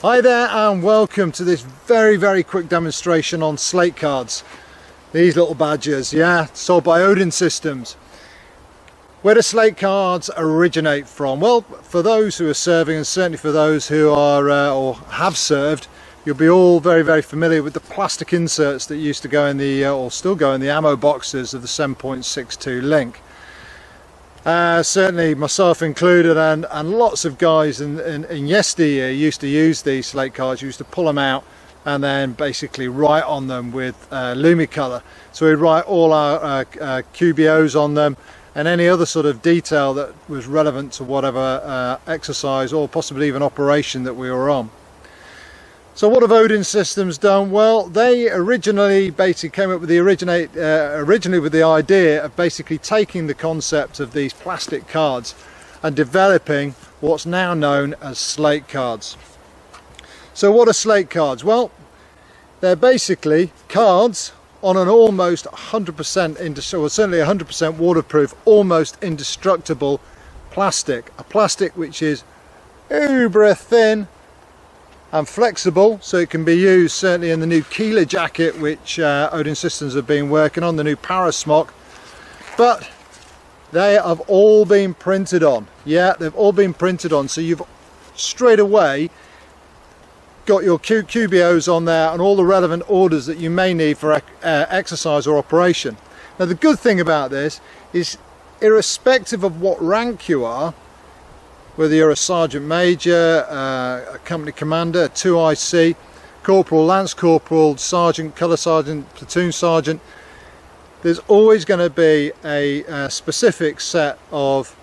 Hi there and welcome to this very quick demonstration on Slate cards. These little badgers, sold by Odin Systems. Where do Slate cards originate from? Well, for those who are serving, and certainly for those who are or have served, you'll be all very familiar with the plastic inserts that used to go in the or still go in the ammo boxes of the 7.62 Link. Certainly myself included, and lots of guys in yesteryear used to use these Slate cards. Used to pull them out and then basically write on them with Lumicolor. So we'd write all our QBOs on them and any other sort of detail that was relevant to whatever exercise or possibly even operation that we were on. So what have Odin Systems done? Well, they originally basically came up with the originally with the idea of basically taking the concept of these plastic cards and developing what's now known as Slate cards. So what are Slate cards? Well, they're basically cards on an almost 100% well, certainly 100% waterproof, almost indestructible plastic. A plastic which is uber thin and flexible, so it can be used certainly in the new Keeler jacket which Odin Systems have been working on, the new Parasmock. But they have all been printed on. They've all been printed on, so you've straight away got your QBOs on there and all the relevant orders that you may need for exercise or operation. Now the good thing about this is, irrespective of what rank you are, whether you're a sergeant major, a company commander, a 2IC, corporal, lance corporal, sergeant, colour sergeant, platoon sergeant, there's always going to be a specific set of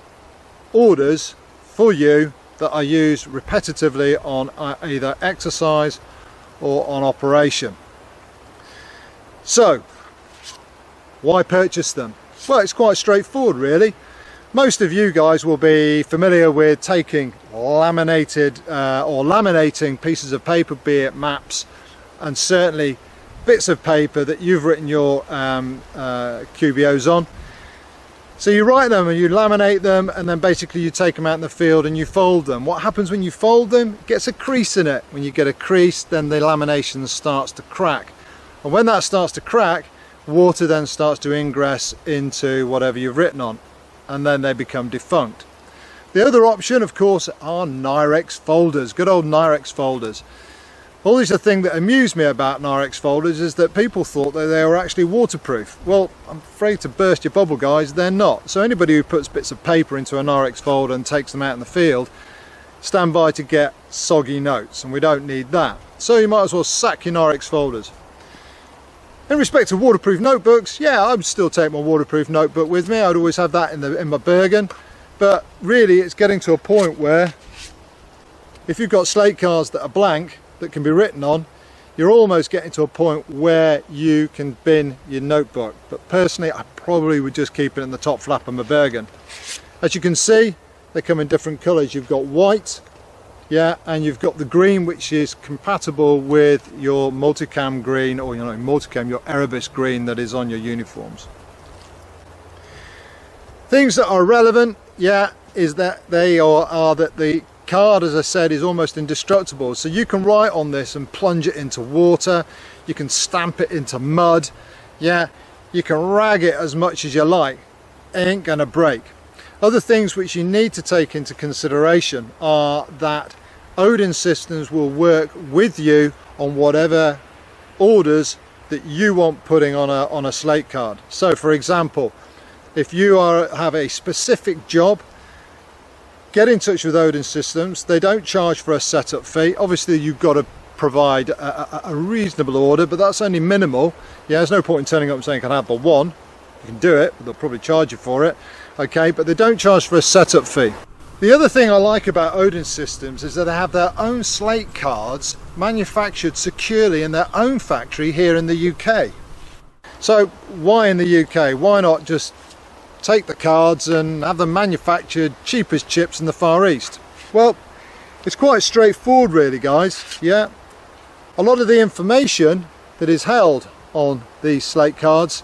orders for you that are used repetitively on either exercise or on operation. So, why purchase them? Well, it's quite straightforward really. Most of you guys will be familiar with taking laminated or laminating pieces of paper, be it maps and certainly bits of paper that you've written your QBOs on. So you write them and you laminate them, and then basically you take them out in the field and you fold them. What happens when you fold them? It gets a crease in it. When you get a crease, then the lamination starts to crack. And when that starts to crack, water then starts to ingress into whatever you've written on, and then they become defunct. The other option, of course, are Nyrex folders, good old Nyrex folders. Always the thing that amused me about Nyrex folders is that people thought that they were actually waterproof. Well, I'm afraid to burst your bubble, guys, they're not. So anybody who puts bits of paper into a Nyrex folder and takes them out in the field, stand by to get soggy notes, and we don't need that. So you might as well sack your Nyrex folders. In respect to waterproof notebooks, I would still take my waterproof notebook with me. I'd always have that in my Bergen. But really it's getting to a point where if you've got Slate cards that are blank, that can be written on, you're almost getting to a point where you can bin your notebook. But personally, I probably would just keep it in the top flap of my Bergen. As you can see, they come in different colours. You've got white, and you've got the green, which is compatible with your multicam green, or your Erebus green that is on your uniforms. Things that are relevant, is that they are that the card, as I said, is almost indestructible. So you can write on this and plunge it into water, you can stamp it into mud, you can rag it as much as you like, it ain't gonna break. Other things which you need to take into consideration are that Odin Systems will work with you on whatever orders that you want putting on a Slate card. So for example, if you have a specific job, get in touch with Odin Systems. They don't charge for a setup fee. Obviously you've got to provide a reasonable order, but that's only minimal. There's no point in turning up and saying, can I have the one? You can do it, but they'll probably charge you for it. Okay, but they don't charge for a setup fee. The other thing I like about Odin Systems is that they have their own Slate cards manufactured securely in their own factory here in the UK. So why in the UK? Why not just take the cards and have them manufactured cheap as chips in the Far East? Well, it's quite straightforward really, guys. A lot of the information that is held on these Slate cards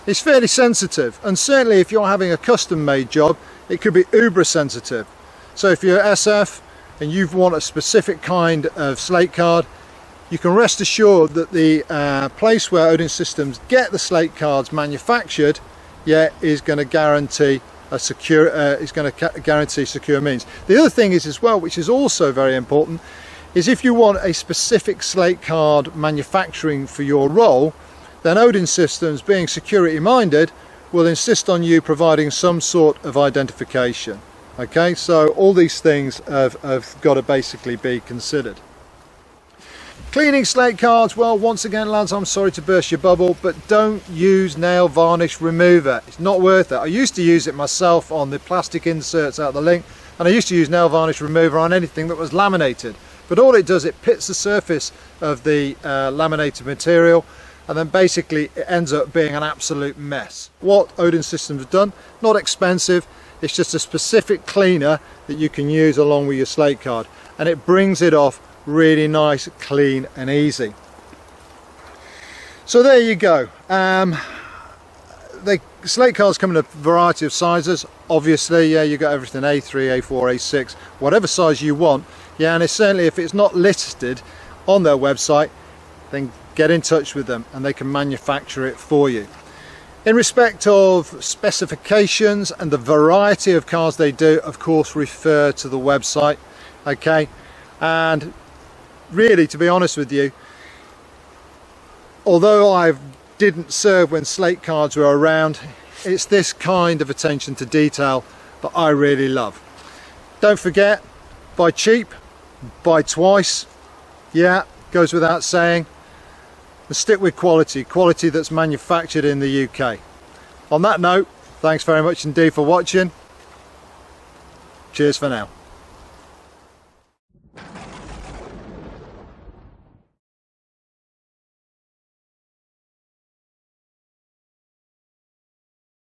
is fairly sensitive, and certainly if you're having a custom made job, it could be uber sensitive. So if you're SF, and you want a specific kind of slate card, you can rest assured that the place where Odin Systems get the slate cards manufactured, is going to guarantee a secure guarantee secure means. The other thing is as well, which is also very important, is if you want a specific slate card manufacturing for your role, then Odin Systems, being security minded, will insist on you providing some sort of identification. Okay, so all these things have got to basically be considered. Cleaning slate cards, well, once again lads, I'm sorry to burst your bubble, but don't use nail varnish remover. It's not worth it. I used to use it myself on the plastic inserts out the link, and I used to use nail varnish remover on anything that was laminated. But all it does, it pits the surface of the laminated material, and then basically it ends up being an absolute mess. What Odin Systems have done, not expensive, it's just a specific cleaner that you can use along with your slate card, and it brings it off really nice, clean and easy. So there you go. The slate cards come in a variety of sizes. Obviously, you got everything A3, A4, A6, whatever size you want. And it's certainly, if it's not listed on their website, then get in touch with them and they can manufacture it for you. In respect of specifications and the variety of cards they do, of course, refer to the website. Okay, and really, to be honest with you, although I didn't serve when slate cards were around, it's this kind of attention to detail that I really love. Don't forget, buy cheap, buy twice, goes without saying, and stick with quality that's manufactured in the UK. On that note, thanks very much indeed for watching. Cheers for now.